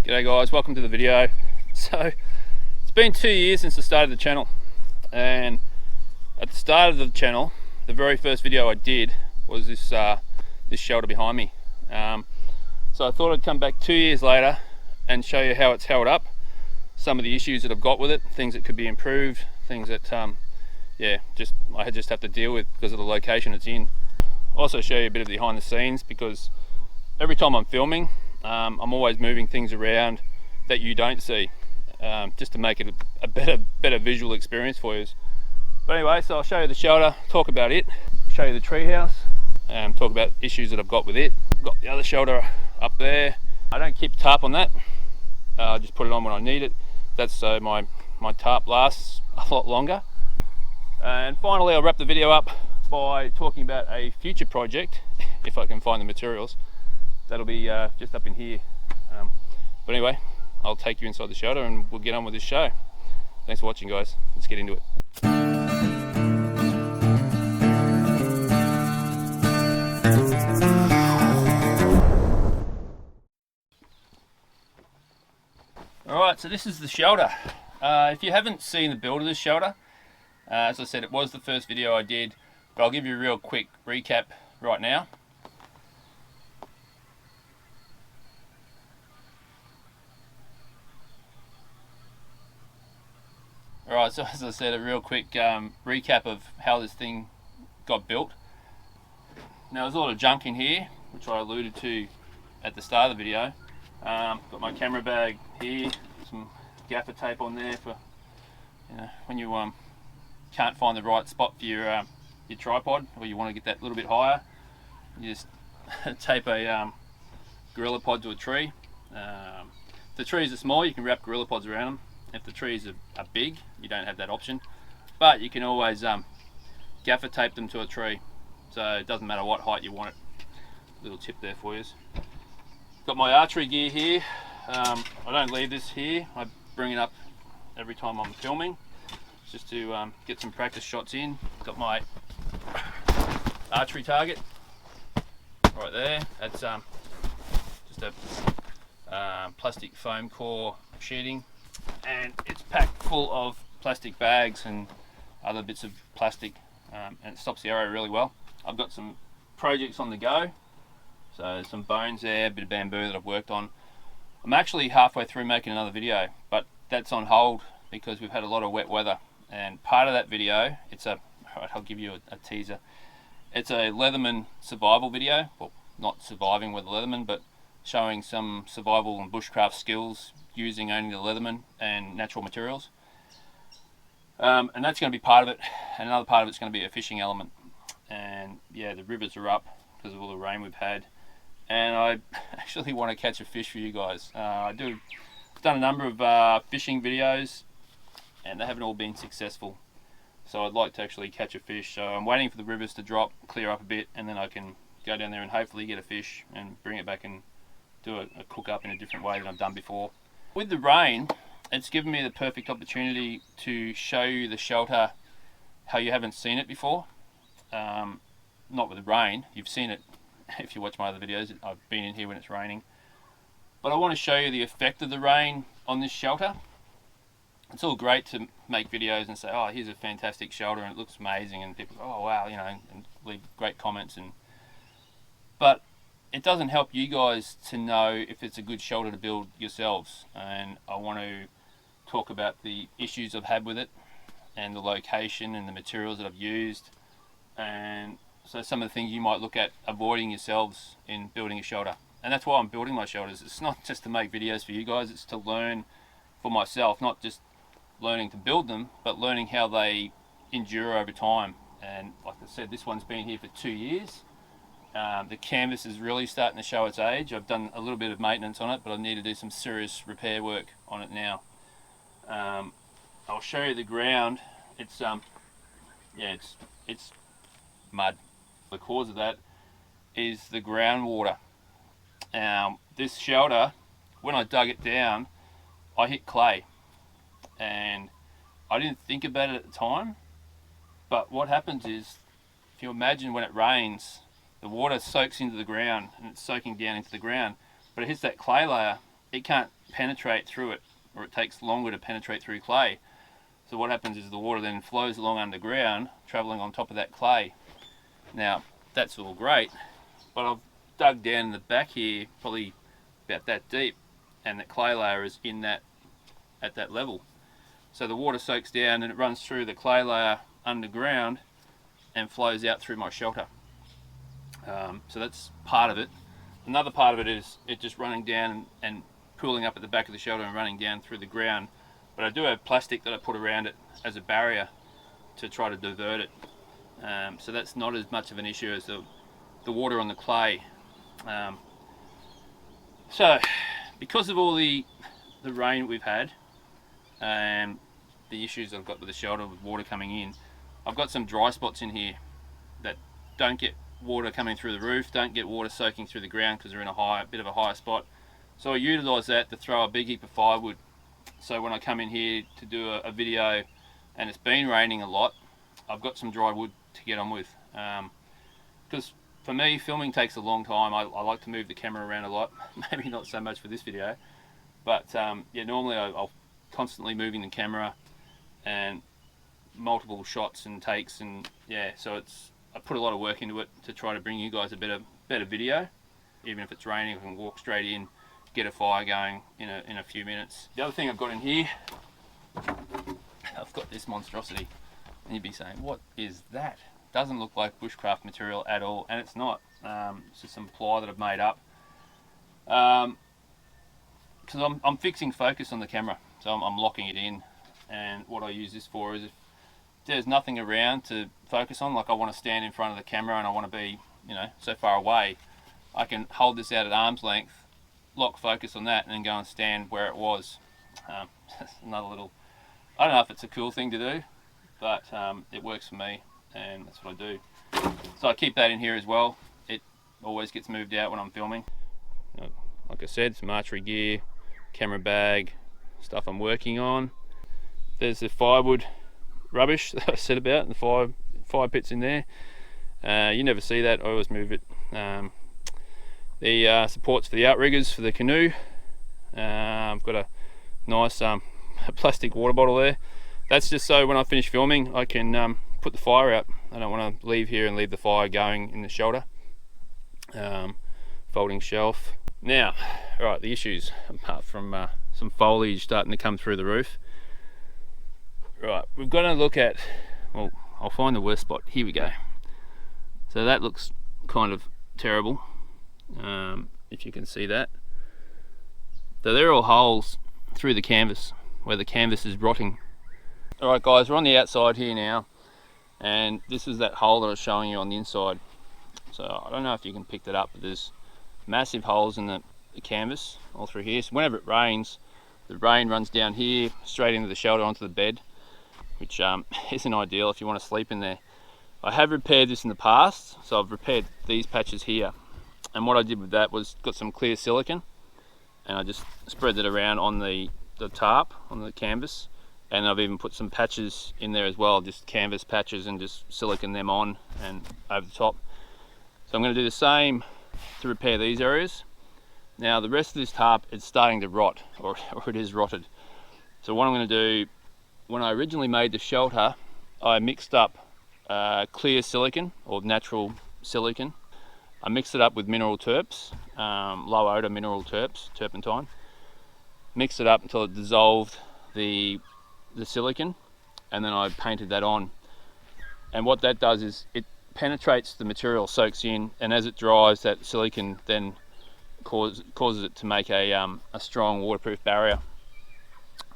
G'day guys, welcome to the video. So it's been 2 years since I started the channel, and at the start of the channel the very first video I did was this shelter behind me. So I thought I'd come back 2 years later and show you how it's held up, some of the issues that I've got with it, things that could be improved, things that I just have to deal with because of the location it's in. Also show you a bit of the behind the scenes, because every time I'm filming I'm always moving things around that you don't see, just to make it a better visual experience for you. But anyway, so I'll show you the shelter, talk about it, show you the treehouse, and talk about issues that I've got with it. I've got the other shelter up there. I don't keep tarp on that, I just put it on when I need it. That's so my tarp lasts a lot longer. And finally I'll wrap the video up by talking about a future project, if I can find the materials. That'll be just up in here. But anyway, I'll take you inside the shelter and we'll get on with this show. Thanks for watching, guys. Let's get into it. Alright, so this is the shelter. If you haven't seen the build of this shelter, as I said, it was the first video I did, but I'll give you a real quick recap right now. Alright, so as I said, a real quick recap of how this thing got built. Now there's a lot of junk in here, which I alluded to at the start of the video. Got my camera bag here, some gaffer tape on there for, you know, when you can't find the right spot for your tripod, or you want to get that a little bit higher, you just tape a gorilla pod to a tree. If the trees are small, you can wrap gorilla pods around them. If the trees are big, you don't have that option, but you can always gaffer tape them to a tree, so it doesn't matter what height you want it. Little tip there for you. Got my archery gear here. I don't leave this here, I bring it up every time I'm filming, just to get some practice shots in. Got my archery target right there. That's just a plastic foam core sheeting, and it's packed full of plastic bags and other bits of plastic, and it stops the arrow really well. I've got some projects on the go, so some bones there, a bit of bamboo that I've worked on. I'm actually halfway through making another video, but that's on hold because we've had a lot of wet weather, and part of that video, I'll give you a teaser. It's a Leatherman survival video. Well, not surviving with a Leatherman, but showing some survival and bushcraft skills using only the Leatherman and natural materials. And that's going to be part of it, and another part of it's going to be a fishing element. And yeah, the rivers are up because of all the rain we've had, and I actually want to catch a fish for you guys. I've done a number of fishing videos and they haven't all been successful, so I'd like to actually catch a fish. So I'm waiting for the rivers to drop, clear up a bit, and then I can go down there and hopefully get a fish and bring it back and do a cook up in a different way than I've done before. With the rain, it's given me the perfect opportunity to show you the shelter how you haven't seen it before. Not with the rain, you've seen it if you watch my other videos. I've been in here when it's raining, but I want to show you the effect of the rain on this shelter. It's all great to make videos and say, oh, here's a fantastic shelter and it looks amazing, and people go, oh wow, you know, and leave great comments, but it doesn't help you guys to know if it's a good shelter to build yourselves. And I want to talk about the issues I've had with it, and the location and the materials that I've used, and so some of the things you might look at avoiding yourselves in building a shelter. And that's why I'm building my shelters. It's not just to make videos for you guys, it's to learn for myself, not just learning to build them, but learning how they endure over time. And like I said, this one's been here for 2 years. The canvas is really starting to show its age. I've done a little bit of maintenance on it, but I need to do some serious repair work on it now. I'll show you the ground. It's mud. The cause of that is the groundwater. This shelter, when I dug it down, I hit clay, and I didn't think about it at the time, but what happens is, if you imagine when it rains, the water soaks into the ground and it's soaking down into the ground, but it hits that clay layer it can't penetrate through it, or it takes longer to penetrate through clay. So what happens is the water then flows along underground, travelling on top of that clay. Now, that's all great, but I've dug down in the back here, probably about that deep, and the clay layer is in that, at that level. So the water soaks down and it runs through the clay layer underground and flows out through my shelter. So that's part of it. Another part of it is it just running down and pooling up at the back of the shelter and running down through the ground. But I do have plastic that I put around it as a barrier to try to divert it. So that's not as much of an issue as the water on the clay. So because of all the rain we've had and the issues I've got with the shelter with water coming in, I've got some dry spots in here that don't get water coming through the roof, don't get water soaking through the ground because they're in a bit of a higher spot. So I utilise that to throw a big heap of firewood. So when I come in here to do a video and it's been raining a lot, I've got some dry wood to get on with. Because for me, filming takes a long time. I like to move the camera around a lot. Maybe not so much for this video, but yeah, normally I'll constantly moving the camera and multiple shots and takes, and yeah, so I put a lot of work into it to try to bring you guys a better video. Even if it's raining, I can walk straight in, get a fire going in a few minutes. The other thing I've got in here, I've got this monstrosity, and you'd be saying, what is that? Doesn't look like bushcraft material at all, and it's not. It's just some ply that I've made up. Because I'm fixing focus on the camera, so I'm locking it in. And what I use this for is if there's nothing around to focus on, like I want to stand in front of the camera and I want to be, so far away, I can hold this out at arm's length, lock focus on that, and then go and stand where it was. That's another little, I don't know if it's a cool thing to do, but it works for me, and that's what I do. So I keep that in here as well. It always gets moved out when I'm filming. Like I said, some archery gear, camera bag, stuff I'm working on. There's the firewood rubbish that I said about, and the fire pits in there. You never see that, I always move it. The supports for the outriggers for the canoe. I've got a nice plastic water bottle there. That's just so when I finish filming I can put the fire out. I don't want to leave here and leave the fire going in the shelter. Folding shelf. Now, right, the issues, apart from some foliage starting to come through the roof. Right, we've got to look at, well, I'll find the worst spot. Here we go. So that looks kind of terrible, if you can see that. So they're all holes through the canvas, where the canvas is rotting. Alright guys, we're on the outside here now, and this is that hole that I was showing you on the inside. So I don't know if you can pick that up, but there's massive holes in the canvas all through here. So whenever it rains, the rain runs down here, straight into the shelter onto the bed, which isn't ideal if you want to sleep in there. I have repaired this in the past, so I've repaired these patches here, and what I did with that was got some clear silicone and I just spread it around on the tarp, on the canvas, and I've even put some patches in there as well, just canvas patches, and just silicone them on and over the top. So I'm going to do the same to repair these areas. Now the rest of this tarp is starting to rot, or it is rotted. So what I'm going to do, when I originally made the shelter, I mixed up clear silicone, or natural silicone. I mixed it up with mineral terps, low odor mineral terps, turpentine. Mixed it up until it dissolved the silicone, and then I painted that on. And what that does is it penetrates the material, soaks in, and as it dries, that silicone then causes it to make a strong waterproof barrier.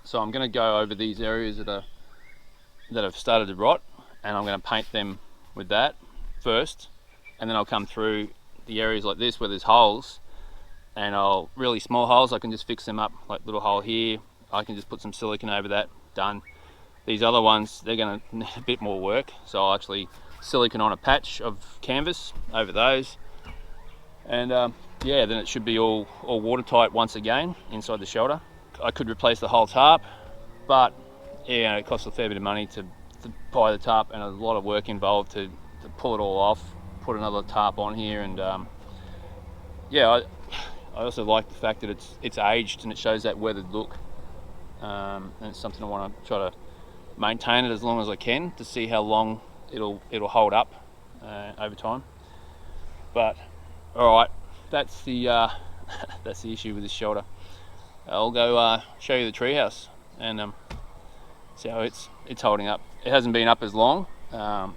So I'm going to go over these areas that have started to rot, and I'm going to paint them with that first, and then I'll come through the areas like this where there's holes, and really small holes, I can just fix them up, like little hole here, I can just put some silicone over that, done. These other ones, they're going to need a bit more work, so I'll actually silicone on a patch of canvas over those, and yeah, then it should be all watertight once again inside the shelter. I could replace the whole tarp, but yeah, it costs a fair bit of money to buy the tarp, and a lot of work involved to pull it all off, put another tarp on here, and yeah, I also like the fact that it's aged and it shows that weathered look. And it's something I want to try to maintain it as long as I can to see how long it'll hold up over time. But all right, that's the that's the issue with this shelter. I'll go show you the treehouse and see how it's holding up. It hasn't been up as long,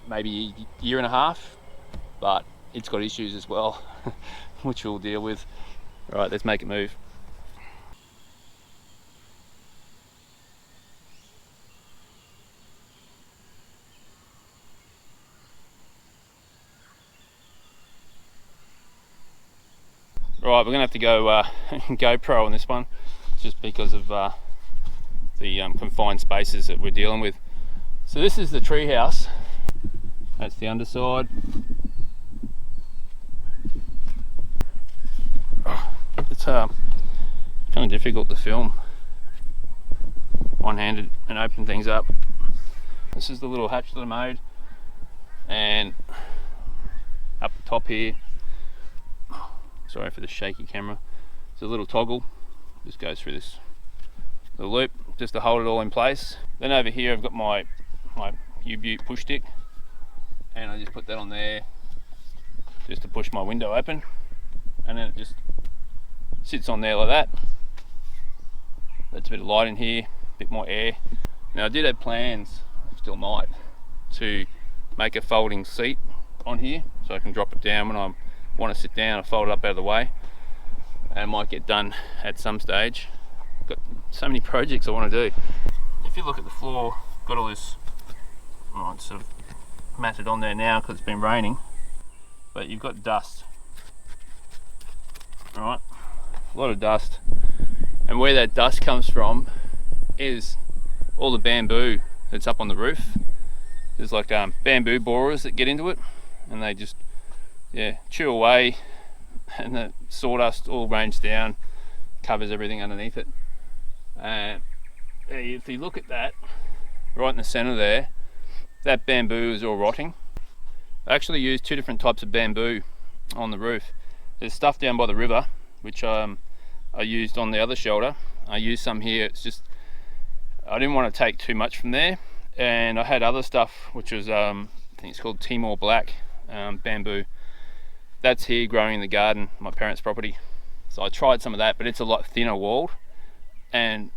maybe a year and a half, but it's got issues as well, which we'll deal with. All right, let's make it move. Right, we're gonna have to go GoPro on this one, just because of the confined spaces that we're dealing with. So this is the treehouse. That's the underside. It's kind of difficult to film one-handed and open things up. This is the little hatch that I made, and up the top here, sorry for the shaky camera, it's a little toggle, just goes through this the loop just to hold it all in place. Then over here I've got my U-Butte push stick, and I just put that on there just to push my window open, and then it just sits on there like that. That's a bit of light in here, a bit more air. Now I did have plans, still might, to make a folding seat on here so I can drop it down when I want to sit down and fold it up out of the way, and it might get done at some stage. Got so many projects I want to do. If you look at the floor, got all this, oh, it's sort of matted on there now because it's been raining, but you've got dust. All right, a lot of dust, and where that dust comes from is all the bamboo that's up on the roof. There's like bamboo borers that get into it, and they just chew away, and the sawdust all rains down, covers everything underneath it. And if you look at that right in the center there, that bamboo is all rotting. I actually used two different types of bamboo on the roof. There's stuff down by the river, which I used on the other shelter. I used some here. It's just I didn't want to take too much from there, and I had other stuff which was I think it's called Timor Black bamboo. That's here growing in the garden, my parents' property. So I tried some of that, but it's a lot thinner walled, and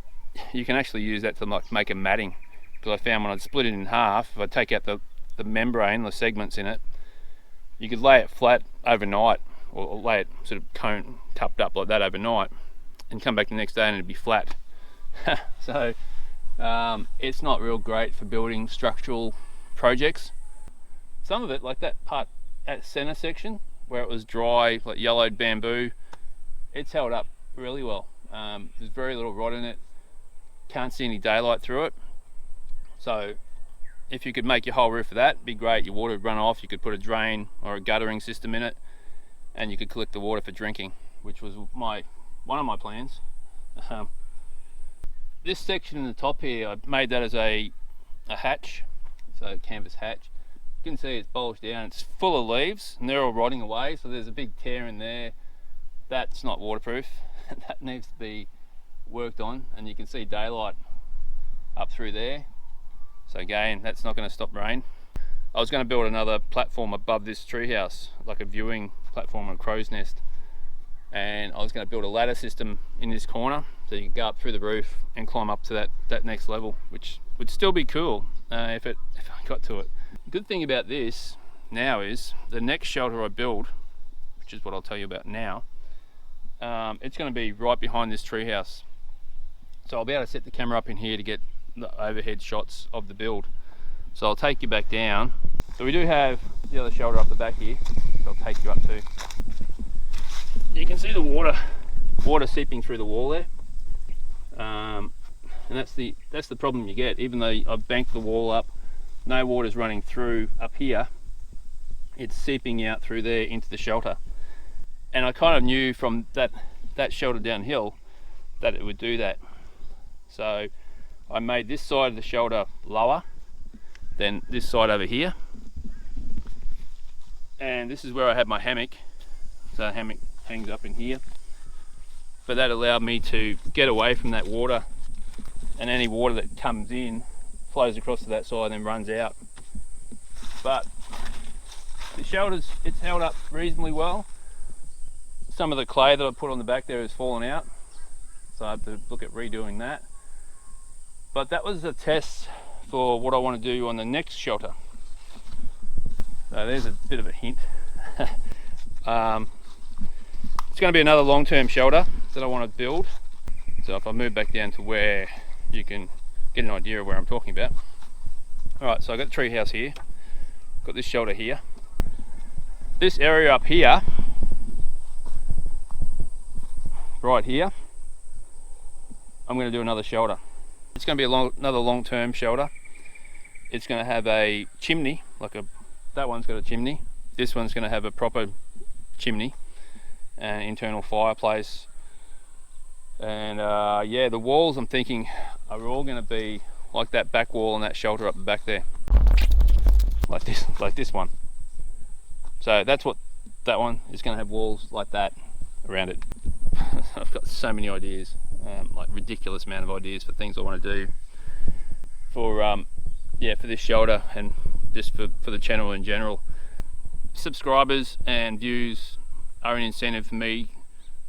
you can actually use that to like make a matting, because I found when I'd split it in half, if I take out the membrane, the segments in it, you could lay it flat overnight, or lay it sort of cone tucked up like that overnight, and come back the next day and it'd be flat. So it's not real great for building structural projects. Some of it, like that part at center section where it was dry, like yellowed bamboo, it's held up really well. There's very little rot in it, can't see any daylight through it. So if you could make your whole roof of that, it'd be great. Your water would run off, you could put a drain or a guttering system in it, and you could collect the water for drinking, which was one of my plans. This section in the top here, I made that as a hatch, so a canvas hatch. You can see it's bulged down, it's full of leaves and they're all rotting away, so there's a big tear in there. That's not waterproof. That needs to be worked on, and you can see daylight up through there. So again, that's not going to stop rain. I was going to build another platform above this treehouse, like a viewing platform, a crow's nest, and I was going to build a ladder system in this corner so you can go up through the roof and climb up to that next level, which would still be cool if I got to it. The good thing about this now is the next shelter I build, which is what I'll tell you about now, it's going to be right behind this treehouse. So I'll be able to set the camera up in here to get the overhead shots of the build. So I'll take you back down. So we do have the other shelter up the back here, which I'll take you up to. You can see the water seeping through the wall there, and that's the problem you get. Even though I've banked the wall up, no water's running through up here, it's seeping out through there into the shelter. And I kind of knew from that shelter downhill that it would do that. So I made this side of the shelter lower than this side over here, and this is where I had my hammock. So the hammock hangs up in here, but that allowed me to get away from that water, and any water that comes in flows across to that side and then runs out. But the shelters, it's held up reasonably well. Some of the clay that I put on the back there has fallen out, so I have to look at redoing that. But that was a test for what I want to do on the next shelter. So there's a bit of a hint. It's going to be another long-term shelter that I want to build. So if I move back down to where you can get an idea of where I'm talking about. Alright, so I've got the tree house here, got this shelter here. This area up here, right here, I'm going to do another shelter. It's going to be another long-term shelter. It's going to have a chimney, that one's got a chimney. This one's going to have a proper chimney and internal fireplace. And yeah, the walls I'm thinking are all going to be like that back wall and that shelter up the back there, like this one. So that's what that one is going to have, walls like that around it. I've got so many ideas, like ridiculous amount of ideas for things I want to do for yeah, for this shelter and just for the channel in general. Subscribers and views are an incentive for me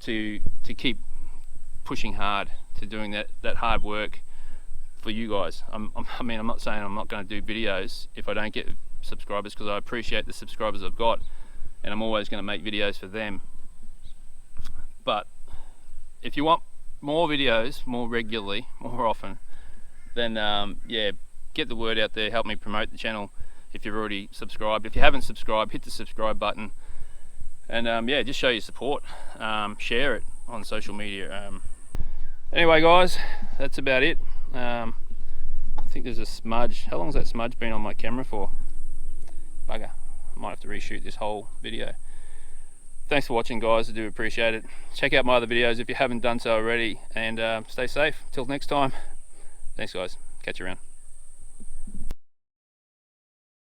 to keep pushing hard, to doing that hard work for you guys. I mean, I'm not saying I'm not going to do videos if I don't get subscribers, because I appreciate the subscribers I've got and I'm always going to make videos for them. But if you want more videos more regularly, more often, then yeah, get the word out there, help me promote the channel. If you've already subscribed, if you haven't subscribed, hit the subscribe button, and yeah, just show your support. Share it on social media. Anyway guys, that's about it. I think there's a smudge. How long's that smudge been on my camera for? Bugger, I might have to reshoot this whole video. Thanks for watching guys, I do appreciate it. Check out my other videos if you haven't done so already, and stay safe till next time. Thanks guys, catch you around.